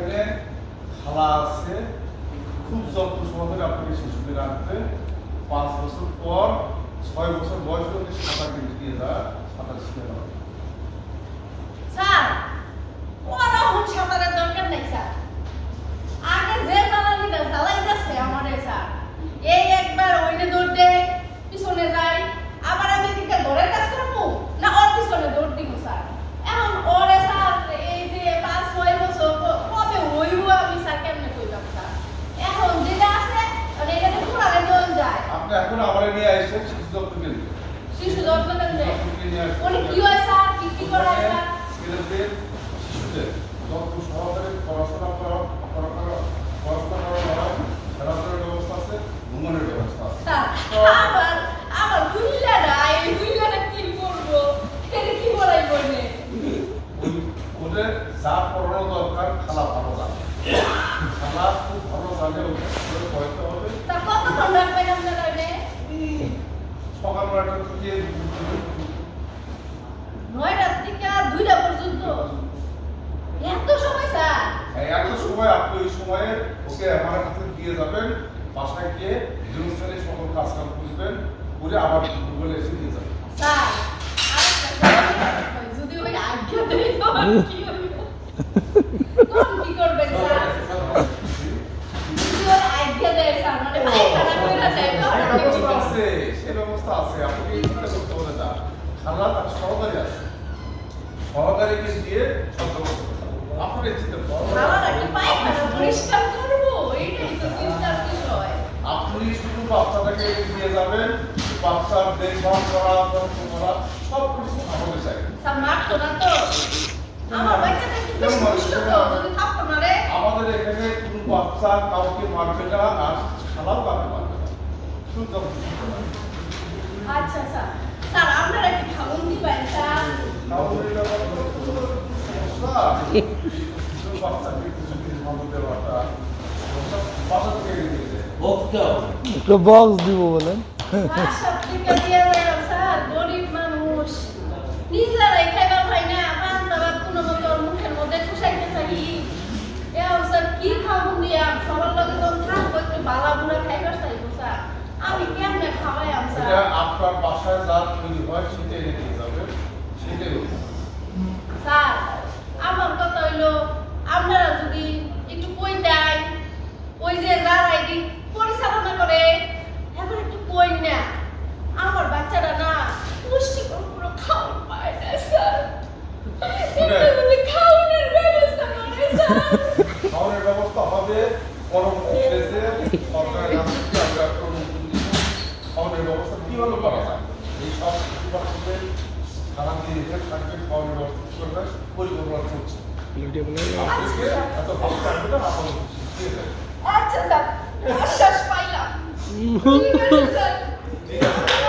এখানে খালা আছে, খুব যত্ন সহকারে আপনাকে শিশুকে রাখতে 5 বছর পর 6 বছর বয়স হলে সাঁতার কেটে দিয়ে সাঁতার শিখে দেওয়া। স্যার ওরা হন সাঁতারের দরকার নাই স্যার, আগে যে চালানিটা চালাইতেছে আমারে স্যার, এই একবার ওইনে দৌড় দেয় পিছনে যায়, আবার আমি এদিকে দৌড়ের কাজ করবো না ওর পিছনে দৌড় দিব স্যার। এখন ওরে স্যার এই যে 5-6 বছর কবে হইব আমি স্যার কেমনে কইলাম স্যার, এখন যেটা আছে মানে এটাতে পুরালে দল যায়। আপনি এখন আমারে নিয়ে আসেন শিশু যত্ন কেন্দ্রে। শিশু যত্ন কেন্দ্রে উনি কি হয় স্যার, কি করায় স্যার? ছেলেদের শিশুদের যত্ন সহকারে পড়াশোনা করা, খেলাধুলার ব্যবস্থা আছে, ঘুমানোর ব্যবস্থা আছে। আমার বুঝলাটা এই বুঝলাটা কি করবো, এটা কি বলাই বলবে? ওদের যা পড়ানো দরকার খালা ভালো জানে, খালা খুব ভালো জানে, ওদের পড়তে হবে। তা কতক্ষণ রাখবেন আপনারা এনে? সকাল 9টা থেকে 9টার থেকে 2টা পর্যন্ত এত সময় স্যার? এত সময় আপনি ওই সময়ে ওকে আমার কাছে দিয়ে যাবেন, বাসায় গিয়ে জিনিসের সকল কাজ কাম বুঝবেন, করে আবার বলে এসে দিয়ে যাবেন। স্যার যদি ওই আজ্ঞা দেই তো কি হবে? কোন কি করবেন স্যার? যদি ওই আজ্ঞা দেয় স্যার মানে ভাই খারাপ করে না যায় তো ব্যবস্থা আছে, সে ব্যবস্থা আছে, আপনি চিন্তা করতে হবে না। খালা তার সহকারী আছে, সহকারীকে দিয়ে সব ব্যবস্থা করতে হবে। আপনি চিন্তা করবেন খাওয়াটা কি পায়খানা পরিষ্কার করবো, এইটাই তো চিন্তার বিষয়। আপনি শুধু বাচ্চাটাকে দিয়ে যাবেন, বাচ্চার দেখভাল করা, যত্ন করা সব কিছু আমাদের চাই। স্যার মারতো না তো? আমার বাচ্চাটা একটু বেশি দুষ্ট তো, যদি থাকতো না রে। আমাদের এখানে কোনো বাচ্চা কাউকে মারবে না, আর খালাও কাউকে মারবে না, শুধু আচ্ছা স্যার, স্যার আপনারা কি খাবন দিবেন স্যার? একটা বক্স দিব বলেন। সব থেকে দিয়ে দেন স্যার, গরিব মানুষ নিজেরাই খাইবার পাই না, পান্তা ভাত কোনো মতো মুখের মধ্যে ঠুসাইতে থাকি। এখন স্যার কি খাবন দিয়া সবার লগে তো থাকবো, একটু বালা বুড়া খাইবার চাইবো স্যার, আমি কেমনে খাওয়াইম স্যার? আপনার বাসায় যা তৈরি হয় সেটাই এনে দিয়ে যাবেন, সেটাই স্যার আমার কথা হইলো আপনারা যদি একটু কই দেন, ওই যে যারা এটি পরিচালনা করে এখন একটু কই না, আমার বাচ্চারা না পুষ্টিকর পুরো খাওয়ার পায় না স্যার, যদি খাওয়ানোর ব্যবস্থা করে স্যার। খাওয়ানোর ব্যবস্থা হবে, পরবর্তীতে সরকারের কাছ থেকে আমরা একটা নতুন খাওয়ানোর ব্যবস্থা কিভাবে করা যায় এই সব কিছু সারাদিন এখানে থাকবে, খাওয়ানোর ব্যবস্থা করবে, পরিকল্পনা চলছে। এত ভালো থাকবে না আপনার। আচ্ছা স্যার, আশ্বাস পাইলাম। ঠিক আছে স্যার। ঠিক আছে।